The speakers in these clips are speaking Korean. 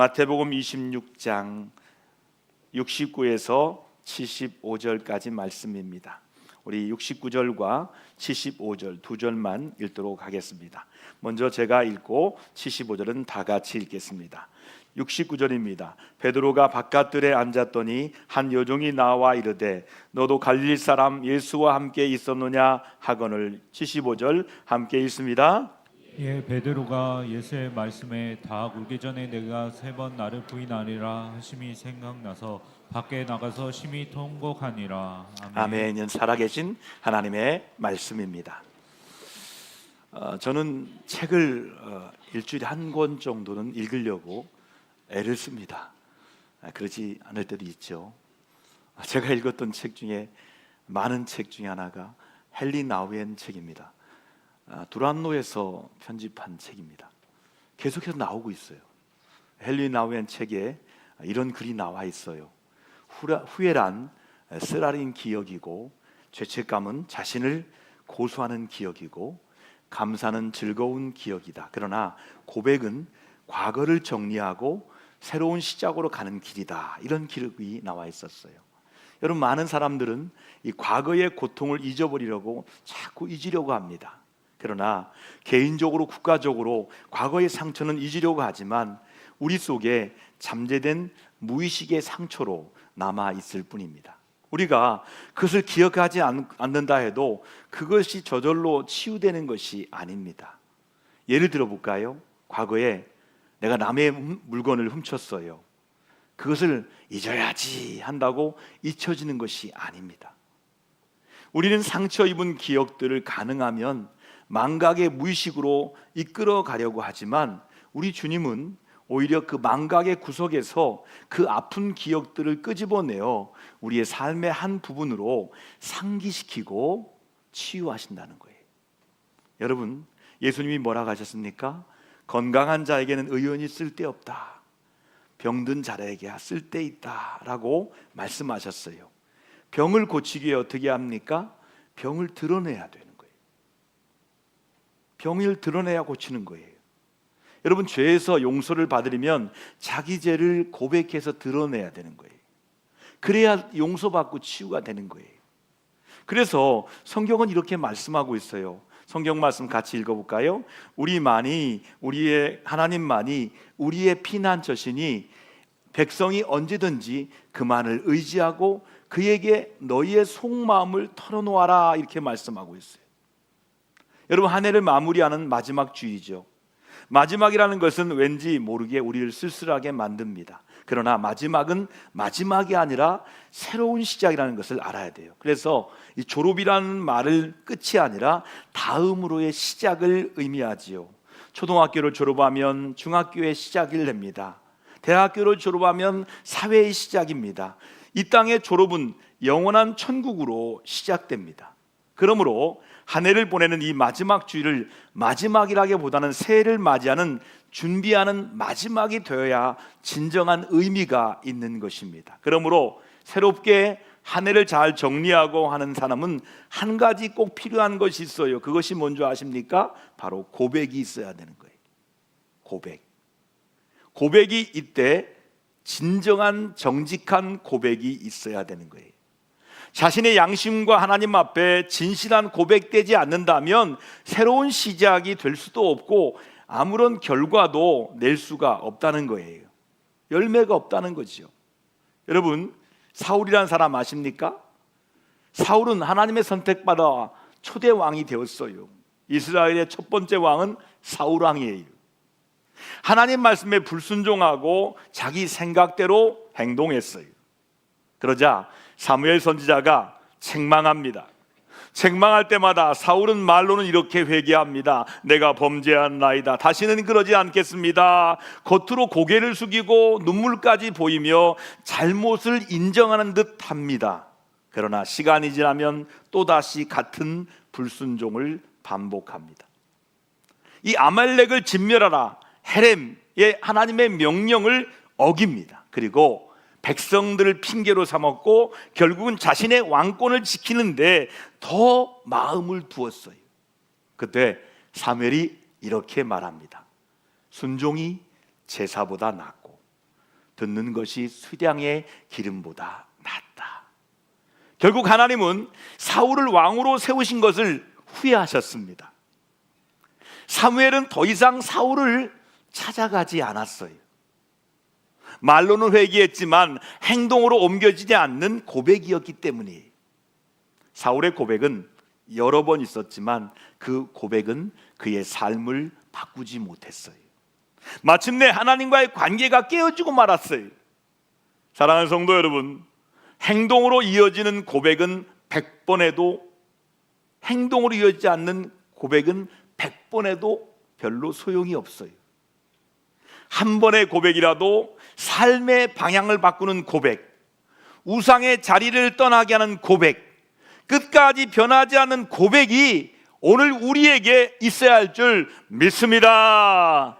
마태복음 26장 69에서 75절까지 말씀입니다. 우리 69절과 75절 두 절만 읽도록 하겠습니다. 먼저 제가 읽고 75절은 다 같이 읽겠습니다. 69절입니다. 베드로가 바깥들에 앉았더니 한 여종이 나와 이르되 너도 갈릴리 사람 예수와 함께 있었느냐 하거늘. 75절 함께 읽습니다. 예, 베드로가 예수의 말씀에 다 울기 전에 내가 3번 나를 부인하리라 하심이 생각나서 밖에 나가서 심히 통곡하니라. 아멘. 아멘. 살아계신 하나님의 말씀입니다. 저는 책을 일주일에 한 권 정도는 읽으려고 애를 씁니다. 그러지 않을 때도 있죠. 제가 읽었던 책 중에 많은 책 중에 하나가 헨리 나우엔 책입니다. 두란노에서 편집한 책입니다. 계속해서 나오고 있어요. 헨리 나우엔 책에 이런 글이 나와 있어요. 후회란 쓰라린 기억이고, 죄책감은 자신을 고소하는 기억이고, 감사는 즐거운 기억이다. 그러나 고백은 과거를 정리하고 새로운 시작으로 가는 길이다. 이런 기록이 나와 있었어요. 여러분, 많은 사람들은 이 과거의 고통을 잊어버리려고 자꾸 잊으려고 합니다. 그러나 개인적으로 국가적으로 과거의 상처는 잊으려고 하지만 우리 속에 잠재된 무의식의 상처로 남아 있을 뿐입니다. 우리가 그것을 기억하지 않는다 해도 그것이 저절로 치유되는 것이 아닙니다. 예를 들어 볼까요? 과거에 내가 남의 물건을 훔쳤어요. 그것을 잊어야지 한다고 잊혀지는 것이 아닙니다. 우리는 상처 입은 기억들을 가능하면 망각의 무의식으로 이끌어 가려고 하지만 우리 주님은 오히려 그 망각의 구석에서 그 아픈 기억들을 끄집어내어 우리의 삶의 한 부분으로 상기시키고 치유하신다는 거예요. 여러분, 예수님이 뭐라고 하셨습니까? 건강한 자에게는 의원이 쓸데없다, 병든 자에게 쓸데있다 라고 말씀하셨어요. 병을 고치기 위해 어떻게 합니까? 병을 드러내야 되는 거예요. 병을 드러내야 고치는 거예요. 여러분, 죄에서 용서를 받으려면 자기 죄를 고백해서 드러내야 되는 거예요. 그래야 용서받고 치유가 되는 거예요. 그래서 성경은 이렇게 말씀하고 있어요. 성경 말씀 같이 읽어볼까요? 하나님만이 우리의 피난처시니 백성이 언제든지 그만을 의지하고 그에게 너희의 속마음을 털어놓아라, 이렇게 말씀하고 있어요. 여러분, 한 해를 마무리하는 마지막 주일이죠. 마지막이라는 것은 왠지 모르게 우리를 쓸쓸하게 만듭니다. 그러나 마지막은 마지막이 아니라 새로운 시작이라는 것을 알아야 돼요. 그래서 이 졸업이라는 말을 끝이 아니라 다음으로의 시작을 의미하지요. 초등학교를 졸업하면 중학교의 시작을 냅니다. 대학교를 졸업하면 사회의 시작입니다. 이 땅의 졸업은 영원한 천국으로 시작됩니다. 그러므로 한 해를 보내는 이 마지막 주일을 마지막이라기보다는 새해를 맞이하는 준비하는 마지막이 되어야 진정한 의미가 있는 것입니다. 그러므로 새롭게 한 해를 잘 정리하고 하는 사람은 한 가지 꼭 필요한 것이 있어요. 그것이 뭔지 아십니까? 바로 고백이 있어야 되는 거예요. 고백이 이때 진정한 정직한 고백이 있어야 되는 거예요. 자신의 양심과 하나님 앞에 진실한 고백되지 않는다면 새로운 시작이 될 수도 없고 아무런 결과도 낼 수가 없다는 거예요. 열매가 없다는 거죠. 여러분, 사울이라는 사람 아십니까? 사울은 하나님의 선택받아 초대 왕이 되었어요. 이스라엘의 첫 번째 왕은 사울 왕이에요. 하나님 말씀에 불순종하고 자기 생각대로 행동했어요. 그러자 사무엘 선지자가 책망합니다. 책망할 때마다 사울은 말로는 이렇게 회개합니다. 내가 범죄한 나이다. 다시는 그러지 않겠습니다. 겉으로 고개를 숙이고 눈물까지 보이며 잘못을 인정하는 듯 합니다. 그러나 시간이 지나면 또다시 같은 불순종을 반복합니다. 이 아말렉을 진멸하라, 헤렘의 하나님의 명령을 어깁니다. 그리고 백성들을 핑계로 삼았고 결국은 자신의 왕권을 지키는데 더 마음을 두었어요. 그때 사무엘이 이렇게 말합니다. 순종이 제사보다 낫고 듣는 것이 수량의 기름보다 낫다. 결국 하나님은 사울을 왕으로 세우신 것을 후회하셨습니다. 사무엘은 더 이상 사울을 찾아가지 않았어요. 말로는 회개했지만 행동으로 옮겨지지 않는 고백이었기 때문이에요. 사울의 고백은 여러 번 있었지만 그 고백은 그의 삶을 바꾸지 못했어요. 마침내 하나님과의 관계가 깨어지고 말았어요. 사랑하는 성도 여러분, 행동으로 이어지는 고백은 100번 해도, 행동으로 이어지지 않는 고백은 100번 해도 별로 소용이 없어요. 한 번의 고백이라도 삶의 방향을 바꾸는 고백, 우상의 자리를 떠나게 하는 고백, 끝까지 변하지 않는 고백이 오늘 우리에게 있어야 할 줄 믿습니다.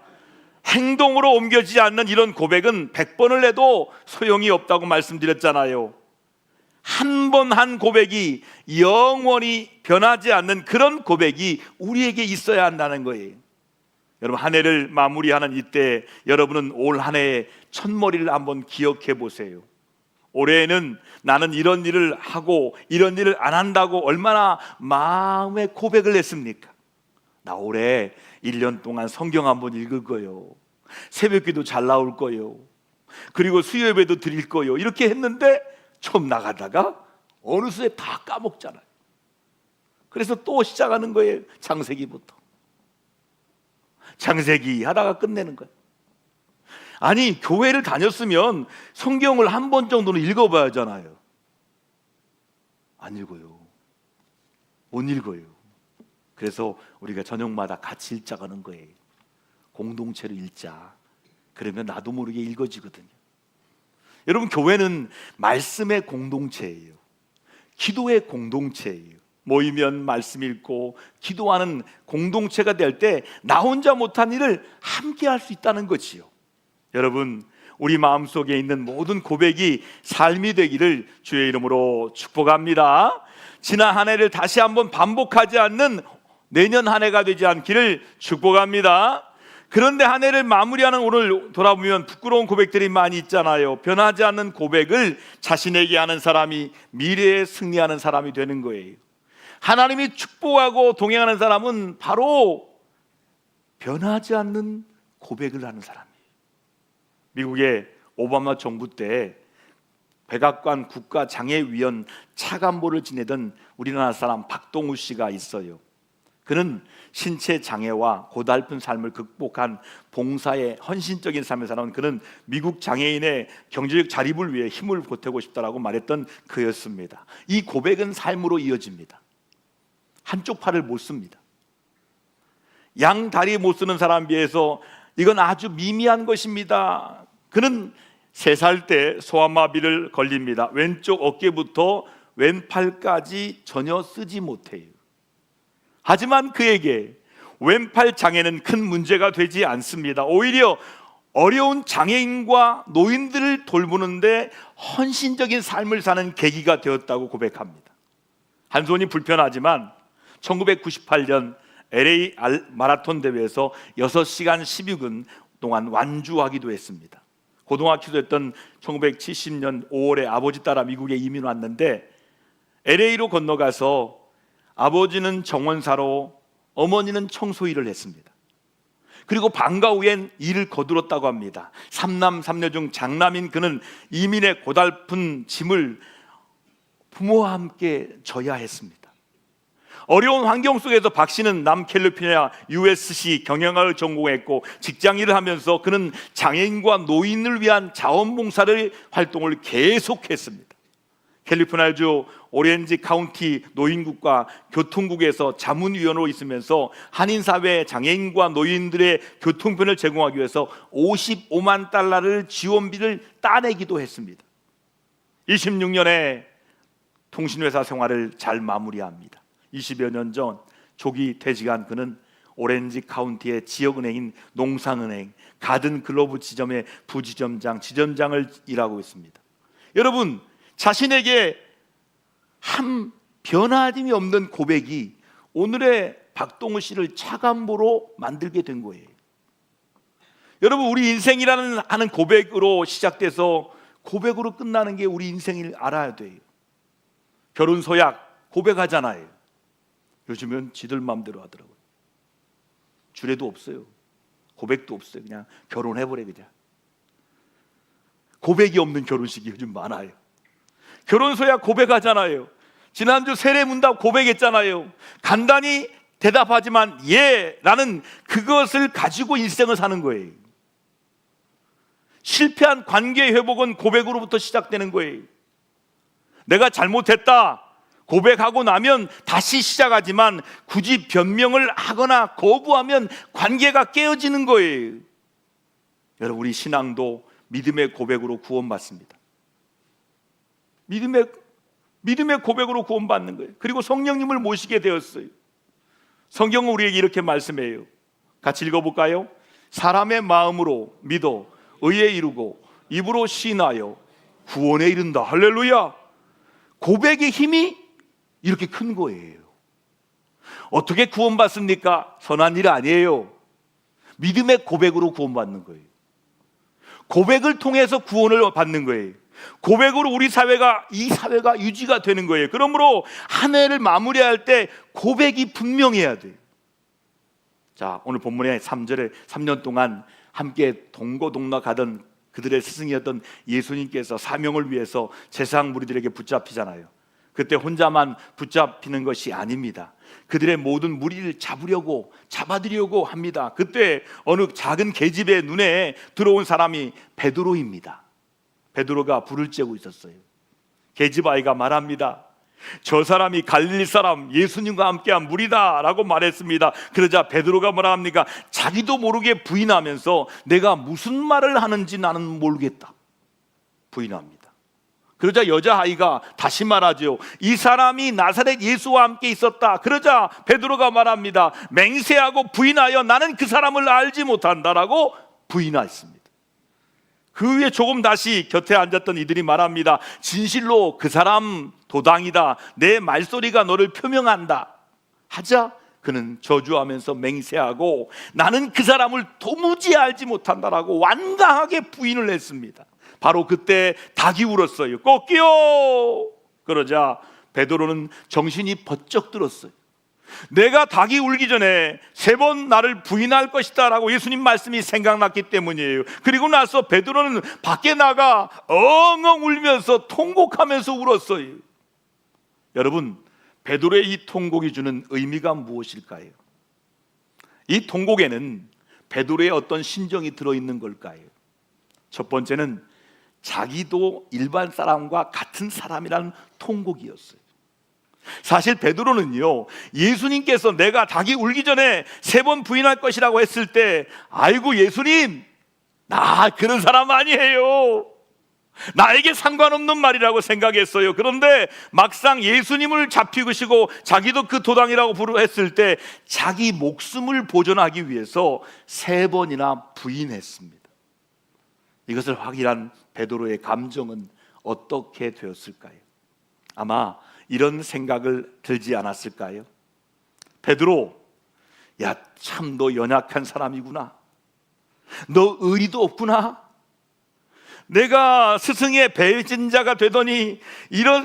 행동으로 옮겨지지 않는 이런 고백은 100번을 해도 소용이 없다고 말씀드렸잖아요. 한 번 한 고백이 영원히 변하지 않는 그런 고백이 우리에게 있어야 한다는 거예요. 여러분, 한 해를 마무리하는 이때 여러분은 올 한 해의 첫머리를 한번 기억해 보세요. 올해에는 나는 이런 일을 하고 이런 일을 안 한다고 얼마나 마음의 고백을 했습니까? 나 올해 1년 동안 성경 한번 읽을 거요, 새벽기도 잘 나올 거요, 그리고 수요예배도 드릴 거요, 이렇게 했는데 처음 나가다가 어느 수에 다 까먹잖아요. 그래서 또 시작하는 거예요. 창세기부터. 창세기 하다가 끝내는 거예요. 아니, 교회를 다녔으면 성경을 한 번 정도는 읽어봐야 하잖아요. 안 읽어요. 못 읽어요. 그래서 우리가 저녁마다 같이 읽자가는 거예요. 공동체로 읽자. 그러면 나도 모르게 읽어지거든요. 여러분, 교회는 말씀의 공동체예요. 기도의 공동체예요. 모이면 말씀 읽고 기도하는 공동체가 될 때 나 혼자 못한 일을 함께 할 수 있다는 거지요. 여러분, 우리 마음속에 있는 모든 고백이 삶이 되기를 주의 이름으로 축복합니다. 지난 한 해를 다시 한번 반복하지 않는 내년 한 해가 되지 않기를 축복합니다. 그런데 한 해를 마무리하는 오늘 돌아보면 부끄러운 고백들이 많이 있잖아요. 변하지 않는 고백을 자신에게 하는 사람이 미래에 승리하는 사람이 되는 거예요. 하나님이 축복하고 동행하는 사람은 바로 변하지 않는 고백을 하는 사람이에요. 미국의 오바마 정부 때 백악관 국가장애위원 차관보를 지내던 우리나라 사람 박동우 씨가 있어요. 그는 신체 장애와 고달픈 삶을 극복한 봉사의 헌신적인 삶을 살아온, 그는 미국 장애인의 경제적 자립을 위해 힘을 보태고 싶다라고 말했던 그였습니다. 이 고백은 삶으로 이어집니다. 한쪽 팔을 못 씁니다. 양 다리 못 쓰는 사람에 비해서 이건 아주 미미한 것입니다. 그는 3살 때 소아마비를 걸립니다. 왼쪽 어깨부터 왼팔까지 전혀 쓰지 못해요. 하지만 그에게 왼팔 장애는 큰 문제가 되지 않습니다. 오히려 어려운 장애인과 노인들을 돌보는데 헌신적인 삶을 사는 계기가 되었다고 고백합니다. 한 손이 불편하지만 1998년 LA 마라톤 대회에서 6시간 12분 동안 완주하기도 했습니다. 고등학교도 했던 1970년 5월에 아버지 따라 미국에 이민 왔는데 LA로 건너가서 아버지는 정원사로, 어머니는 청소일을 했습니다. 그리고 방과 후엔 일을 거들었다고 합니다. 3남 3녀 중 장남인 그는 이민의 고달픈 짐을 부모와 함께 져야 했습니다. 어려운 환경 속에서 박 씨는 남캘리포니아 USC 경영학을 전공했고 직장 일을 하면서 그는 장애인과 노인을 위한 자원봉사를 활동을 계속했습니다. 캘리포니아주 오렌지 카운티 노인국과 교통국에서 자문위원으로 있으면서 한인사회 장애인과 노인들의 교통편을 제공하기 위해서 55만 달러를 지원비를 따내기도 했습니다. 26년에 통신회사 생활을 잘 마무리합니다. 20여 년 전 조기 퇴직한 그는 오렌지 카운티의 지역은행인 농상은행 가든글로브 지점의 부지점장, 지점장을 일하고 있습니다. 여러분, 자신에게 한 변함이 없는 고백이 오늘의 박동우 씨를 차관보로 만들게 된 거예요. 여러분, 우리 인생이라는 하는 고백으로 시작돼서 고백으로 끝나는 게 우리 인생을 알아야 돼요. 결혼 서약 고백하잖아요. 요즘은 지들 마음대로 하더라고요. 주례도 없어요. 고백도 없어요. 그냥 결혼해버려. 그냥 고백이 없는 결혼식이 요즘 많아요. 결혼 서약 고백하잖아요. 지난주 세례문답 고백했잖아요. 간단히 대답하지만 예라는 그것을 가지고 인생을 사는 거예요. 실패한 관계 회복은 고백으로부터 시작되는 거예요. 내가 잘못했다 고백하고 나면 다시 시작하지만 굳이 변명을 하거나 거부하면 관계가 깨어지는 거예요. 여러분, 우리 신앙도 믿음의 고백으로 구원받습니다. 믿음의 고백으로 구원받는 거예요. 그리고 성령님을 모시게 되었어요. 성경은 우리에게 이렇게 말씀해요. 같이 읽어볼까요? 사람의 마음으로 믿어 의에 이르고 입으로 시인하여 구원에 이른다. 할렐루야. 고백의 힘이 이렇게 큰 거예요. 어떻게 구원받습니까? 선한 일 아니에요. 믿음의 고백으로 구원받는 거예요. 고백을 통해서 구원을 받는 거예요. 고백으로 우리 사회가, 이 사회가 유지가 되는 거예요. 그러므로 한 해를 마무리할 때 고백이 분명해야 돼요. 자, 오늘 본문의 3절에 3년 동안 함께 동고동락하던 그들의 스승이었던 예수님께서 사명을 위해서 세상 무리들에게 붙잡히잖아요. 그때 혼자만 붙잡히는 것이 아닙니다. 그들의 모든 무리를 잡아들이려고 합니다. 그때 어느 작은 계집의 눈에 들어온 사람이 베드로입니다. 베드로가 불을 쬐고 있었어요. 계집 아이가 말합니다. 저 사람이 갈릴리 사람 예수님과 함께한 무리다 라고 말했습니다. 그러자 베드로가 뭐라 합니까? 자기도 모르게 부인하면서 내가 무슨 말을 하는지 나는 모르겠다 부인합니다. 그러자 여자아이가 다시 말하죠. 이 사람이 나사렛 예수와 함께 있었다. 그러자 베드로가 말합니다. 맹세하고 부인하여 나는 그 사람을 알지 못한다라고 부인했습니다. 그 후에 조금 다시 곁에 앉았던 이들이 말합니다. 진실로 그 사람 도당이다. 내 말소리가 너를 표명한다 하자 그는 저주하면서 맹세하고 나는 그 사람을 도무지 알지 못한다라고 완강하게 부인을 했습니다. 바로 그때 닭이 울었어요. 꺾여! 그러자 베드로는 정신이 번쩍 들었어요. 내가 닭이 울기 전에 3번 나를 부인할 것이다 라고 예수님 말씀이 생각났기 때문이에요. 그리고 나서 베드로는 밖에 나가 엉엉 울면서 통곡하면서 울었어요. 여러분, 베드로의 이 통곡이 주는 의미가 무엇일까요? 이 통곡에는 베드로의 어떤 심정이 들어있는 걸까요? 첫 번째는 자기도 일반 사람과 같은 사람이라는 통곡이었어요. 사실 베드로는요, 예수님께서 내가 닭이 울기 전에 3번 부인할 것이라고 했을 때 아이고 예수님, 나 그런 사람 아니에요. 나에게 상관없는 말이라고 생각했어요. 그런데 막상 예수님을 잡히시고 자기도 그 도당이라고 했을 때 자기 목숨을 보존하기 위해서 3번이나 부인했습니다. 이것을 확인한 베드로의 감정은 어떻게 되었을까요? 아마 이런 생각을 들지 않았을까요? 베드로, 야, 참 너 연약한 사람이구나. 너 의리도 없구나. 내가 스승의 배신자가 되더니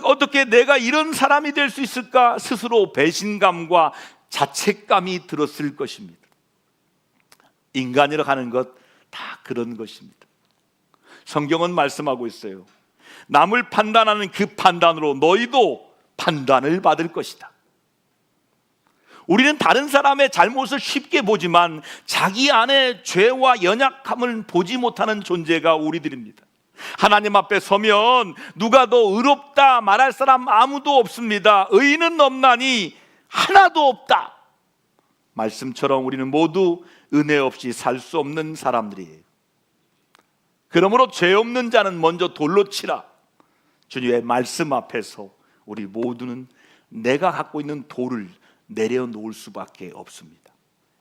어떻게 내가 이런 사람이 될 수 있을까? 스스로 배신감과 자책감이 들었을 것입니다. 인간이라고 하는 것 다 그런 것입니다. 성경은 말씀하고 있어요. 남을 판단하는 그 판단으로 너희도 판단을 받을 것이다. 우리는 다른 사람의 잘못을 쉽게 보지만 자기 안에 죄와 연약함을 보지 못하는 존재가 우리들입니다. 하나님 앞에 서면 누가 더 의롭다 말할 사람 아무도 없습니다. 의인은 없나니 하나도 없다. 말씀처럼 우리는 모두 은혜 없이 살 수 없는 사람들이에요. 그러므로 죄 없는 자는 먼저 돌로 치라. 주님의 말씀 앞에서 우리 모두는 내가 갖고 있는 돌을 내려놓을 수밖에 없습니다.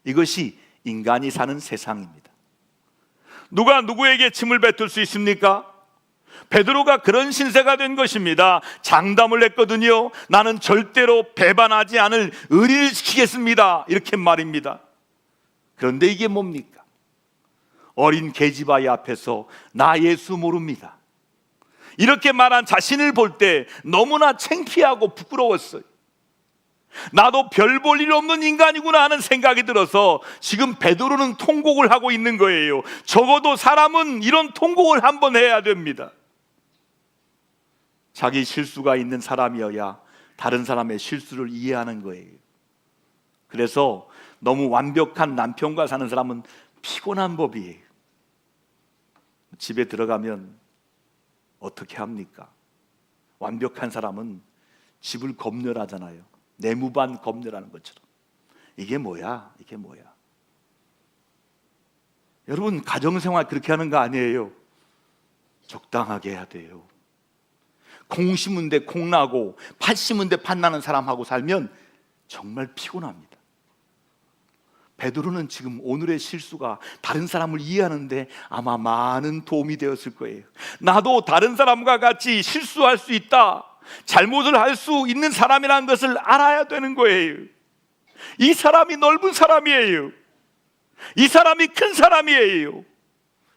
이것이 인간이 사는 세상입니다. 누가 누구에게 침을 뱉을 수 있습니까? 베드로가 그런 신세가 된 것입니다. 장담을 했거든요. 나는 절대로 배반하지 않을 의리를 지키겠습니다. 이렇게 말입니다. 그런데 이게 뭡니까? 어린 계집아이 앞에서 나 예수 모릅니다, 이렇게 말한 자신을 볼 때 너무나 창피하고 부끄러웠어요. 나도 별 볼 일 없는 인간이구나 하는 생각이 들어서 지금 베드로는 통곡을 하고 있는 거예요. 적어도 사람은 이런 통곡을 한번 해야 됩니다. 자기 실수가 있는 사람이어야 다른 사람의 실수를 이해하는 거예요. 그래서 너무 완벽한 남편과 사는 사람은 피곤한 법이에요. 집에 들어가면 어떻게 합니까? 완벽한 사람은 집을 검열하잖아요. 내무반 검열하는 것처럼. 이게 뭐야? 이게 뭐야? 여러분, 가정생활 그렇게 하는 거 아니에요. 적당하게 해야 돼요. 콩 심은 데 콩 나고 팥 심은 데 팥 나는 사람하고 살면 정말 피곤합니다. 베드로는 지금 오늘의 실수가 다른 사람을 이해하는데 아마 많은 도움이 되었을 거예요. 나도 다른 사람과 같이 실수할 수 있다, 잘못을 할 수 있는 사람이라는 것을 알아야 되는 거예요. 이 사람이 넓은 사람이에요. 이 사람이 큰 사람이에요.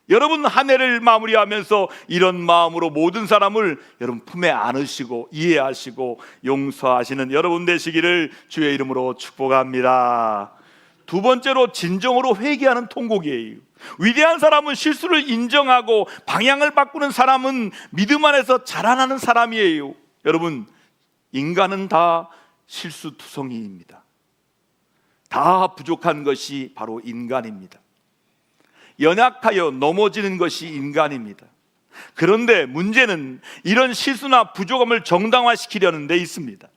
여러분, 한 해를 마무리하면서 이런 마음으로 모든 사람을 여러분 품에 안으시고 이해하시고 용서하시는 여러분 되시기를 주의 이름으로 축복합니다. 두 번째로, 진정으로 회개하는 통곡이에요. 위대한 사람은 실수를 인정하고 방향을 바꾸는 사람은 믿음 안에서 자라나는 사람이에요. 여러분, 인간은 다 실수투성이입니다. 다 부족한 것이 바로 인간입니다. 연약하여 넘어지는 것이 인간입니다. 그런데 문제는 이런 실수나 부족함을 정당화시키려는 데 있습니다.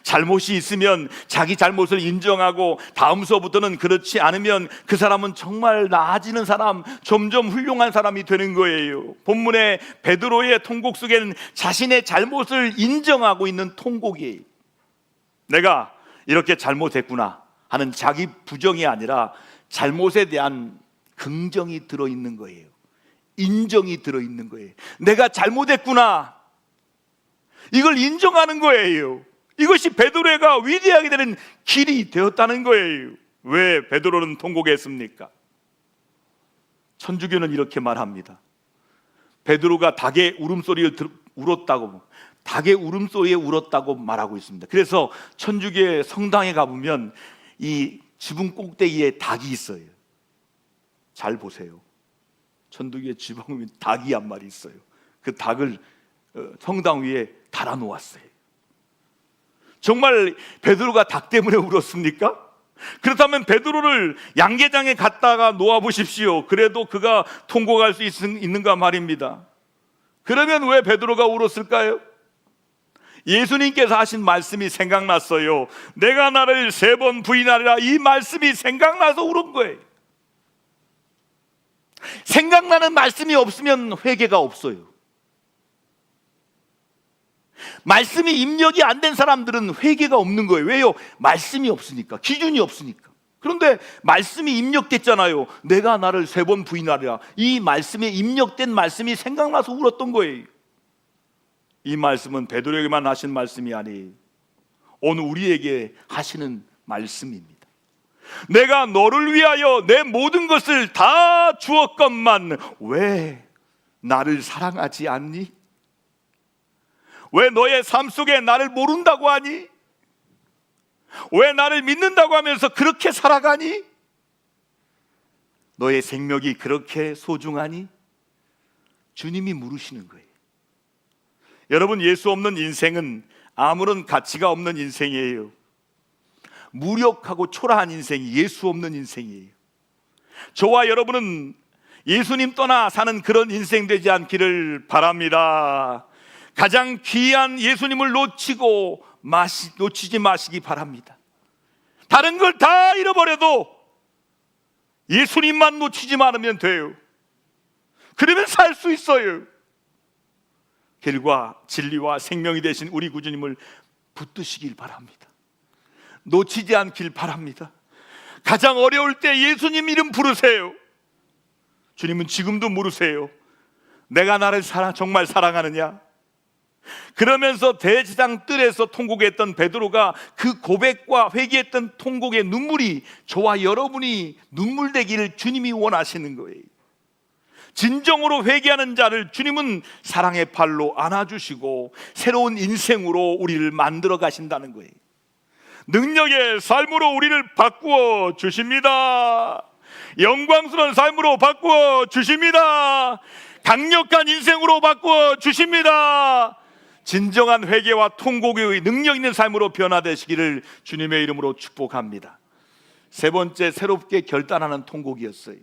잘못이 있으면 자기 잘못을 인정하고 다음서부터는 그렇지 않으면 그 사람은 정말 나아지는 사람, 점점 훌륭한 사람이 되는 거예요. 본문의 베드로의 통곡 속에는 자신의 잘못을 인정하고 있는 통곡이에요. 내가 이렇게 잘못했구나 하는 자기 부정이 아니라 잘못에 대한 긍정이 들어있는 거예요. 인정이 들어있는 거예요. 내가 잘못했구나, 이걸 인정하는 거예요. 이것이 베드로가 위대하게 되는 길이 되었다는 거예요. 왜 베드로는 통곡했습니까? 천주교는 이렇게 말합니다. 베드로가 닭의 울음소리를 울었다고, 닭의 울음소리에 울었다고 말하고 있습니다. 그래서 천주교의 성당에 가보면 이 지붕 꼭대기에 닭이 있어요. 잘 보세요. 천주교의 지붕에 닭이 한 마리 있어요. 그 닭을 성당 위에 달아놓았어요. 정말 베드로가 닭 때문에 울었습니까? 그렇다면 베드로를 양계장에 갖다가 놓아보십시오. 그래도 그가 통곡할 수 있는가 말입니다. 그러면 왜 베드로가 울었을까요? 예수님께서 하신 말씀이 생각났어요. 내가 나를 3번 부인하리라, 이 말씀이 생각나서 울은 거예요. 생각나는 말씀이 없으면 회개가 없어요. 말씀이 입력이 안 된 사람들은 회개가 없는 거예요. 왜요? 말씀이 없으니까, 기준이 없으니까. 그런데 말씀이 입력됐잖아요. 내가 나를 3번 부인하리라, 이 말씀에 입력된 말씀이 생각나서 울었던 거예요. 이 말씀은 베드로에게만 하신 말씀이 아니에요. 오늘 우리에게 하시는 말씀입니다. 내가 너를 위하여 내 모든 것을 다 주었건만 왜 나를 사랑하지 않니? 왜 너의 삶 속에 나를 모른다고 하니? 왜 나를 믿는다고 하면서 그렇게 살아가니? 너의 생명이 그렇게 소중하니? 주님이 물으시는 거예요. 여러분, 예수 없는 인생은 아무런 가치가 없는 인생이에요. 무력하고 초라한 인생이 예수 없는 인생이에요. 저와 여러분은 예수님 떠나 사는 그런 인생 되지 않기를 바랍니다. 가장 귀한 예수님을 놓치지 마시기 바랍니다. 다른 걸 다 잃어버려도 예수님만 놓치지 않으면 돼요. 그러면 살 수 있어요. 길과 진리와 생명이 되신 우리 구주님을 붙드시길 바랍니다. 놓치지 않길 바랍니다. 가장 어려울 때 예수님 이름 부르세요. 주님은 지금도 물으세요. 내가 나를 정말 사랑하느냐? 그러면서 대제사장 뜰에서 통곡했던 베드로가 그 고백과 회개했던 통곡의 눈물이 저와 여러분이 눈물 되기를 주님이 원하시는 거예요. 진정으로 회개하는 자를 주님은 사랑의 팔로 안아주시고 새로운 인생으로 우리를 만들어 가신다는 거예요. 능력의 삶으로 우리를 바꾸어 주십니다. 영광스러운 삶으로 바꾸어 주십니다. 강력한 인생으로 바꾸어 주십니다. 진정한 회개와 통곡의 능력 있는 삶으로 변화되시기를 주님의 이름으로 축복합니다. 세 번째, 새롭게 결단하는 통곡이었어요.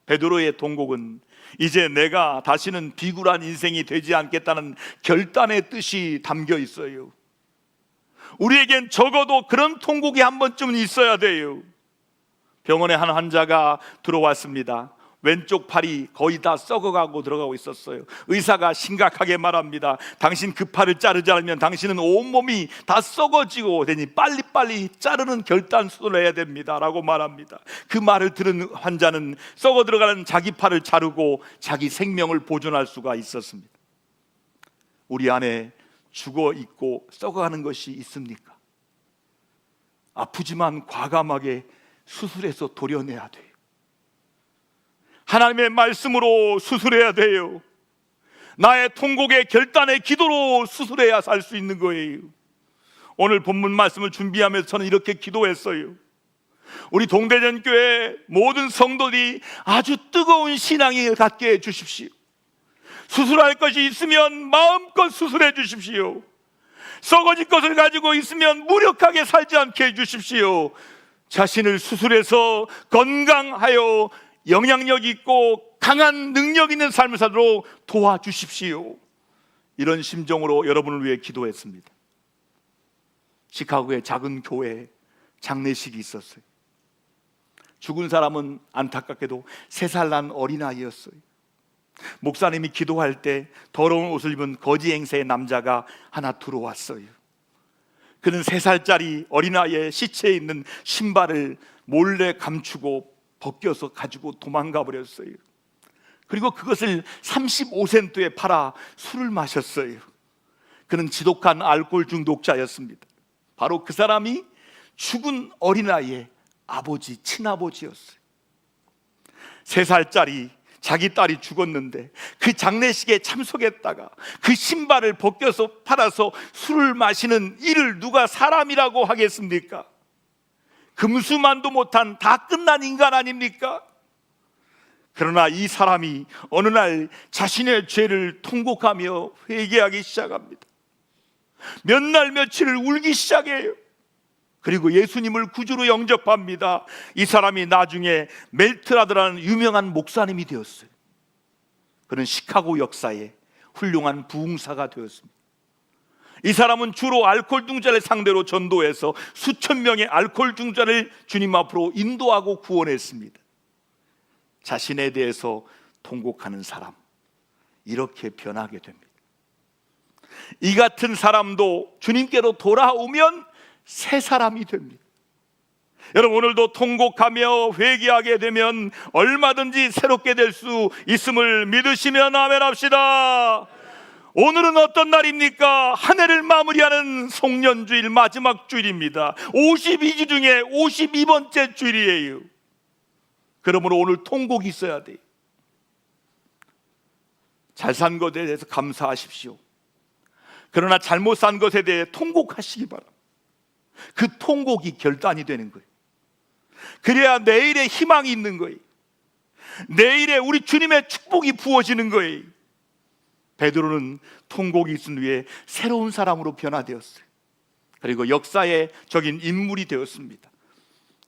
베드로의 통곡은 이제 내가 다시는 비굴한 인생이 되지 않겠다는 결단의 뜻이 담겨 있어요. 우리에겐 적어도 그런 통곡이 한 번쯤은 있어야 돼요. 병원에 한 환자가 들어왔습니다. 왼쪽 팔이 거의 다 썩어가고 들어가고 있었어요. 의사가 심각하게 말합니다. 당신 그 팔을 자르지 않으면 당신은 온몸이 다 썩어지고 되니 빨리빨리 자르는 결단 수술을 해야 됩니다 라고 말합니다. 그 말을 들은 환자는 썩어 들어가는 자기 팔을 자르고 자기 생명을 보존할 수가 있었습니다. 우리 안에 죽어 있고 썩어가는 것이 있습니까? 아프지만 과감하게 수술해서 도려내야 돼요. 하나님의 말씀으로 수술해야 돼요. 나의 통곡의 결단의 기도로 수술해야 살 수 있는 거예요. 오늘 본문 말씀을 준비하면서 저는 이렇게 기도했어요. 우리 동대전교회 모든 성도들이 아주 뜨거운 신앙을 갖게 해 주십시오. 수술할 것이 있으면 마음껏 수술해 주십시오. 썩어질 것을 가지고 있으면 무력하게 살지 않게 해 주십시오. 자신을 수술해서 건강하여 영향력 있고 강한 능력 있는 삶을 살도록 도와주십시오. 이런 심정으로 여러분을 위해 기도했습니다. 시카고의 작은 교회에 장례식이 있었어요. 죽은 사람은 안타깝게도 3살 난 어린아이였어요. 목사님이 기도할 때 더러운 옷을 입은 거지 행세의 남자가 하나 들어왔어요. 그는 3살짜리 어린아이의 시체에 있는 신발을 몰래 감추고 벗겨서 가지고 도망가 버렸어요. 그리고 그것을 35센트에 팔아 술을 마셨어요. 그는 지독한 알코올 중독자였습니다. 바로 그 사람이 죽은 어린아이의 아버지, 친아버지였어요. 3살짜리 자기 딸이 죽었는데 그 장례식에 참석했다가 그 신발을 벗겨서 팔아서 술을 마시는 이를 누가 사람이라고 하겠습니까? 금수만도 못한 다 끝난 인간 아닙니까? 그러나 이 사람이 어느 날 자신의 죄를 통곡하며 회개하기 시작합니다. 몇 날 며칠을 울기 시작해요. 그리고 예수님을 구주로 영접합니다. 이 사람이 나중에 멜트라드라는 유명한 목사님이 되었어요. 그는 시카고 역사에 훌륭한 부흥사가 되었습니다. 이 사람은 주로 알코올 중자를 상대로 전도해서 수천 명의 알코올 중자를 주님 앞으로 인도하고 구원했습니다. 자신에 대해서 통곡하는 사람, 이렇게 변하게 됩니다. 이 같은 사람도 주님께로 돌아오면 새 사람이 됩니다. 여러분, 오늘도 통곡하며 회개하게 되면 얼마든지 새롭게 될 수 있음을 믿으시면 아멘 합시다. 오늘은 어떤 날입니까? 한 해를 마무리하는 송년주일 마지막 주일입니다. 52주 중에 52번째 주일이에요. 그러므로 오늘 통곡이 있어야 돼요. 잘 산 것에 대해서 감사하십시오. 그러나 잘못 산 것에 대해 통곡하시기 바랍니다. 그 통곡이 결단이 되는 거예요. 그래야 내일의 희망이 있는 거예요. 내일에 우리 주님의 축복이 부어지는 거예요. 베드로는 통곡이 있은 후에 새로운 사람으로 변화되었어요. 그리고 역사의 적인 인물이 되었습니다.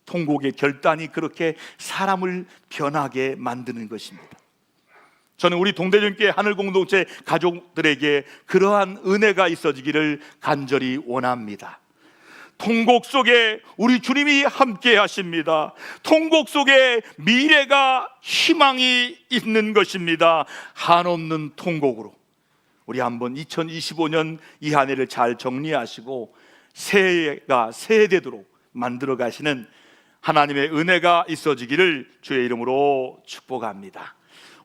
통곡의 결단이 그렇게 사람을 변하게 만드는 것입니다. 저는 우리 동대전교회 하늘공동체 가족들에게 그러한 은혜가 있어지기를 간절히 원합니다. 통곡 속에 우리 주님이 함께 하십니다. 통곡 속에 미래가 희망이 있는 것입니다. 한없는 통곡으로 우리 한번 2025년 이 한 해를 잘 정리하시고 새해가 새해되도록 만들어 가시는 하나님의 은혜가 있어지기를 주의 이름으로 축복합니다.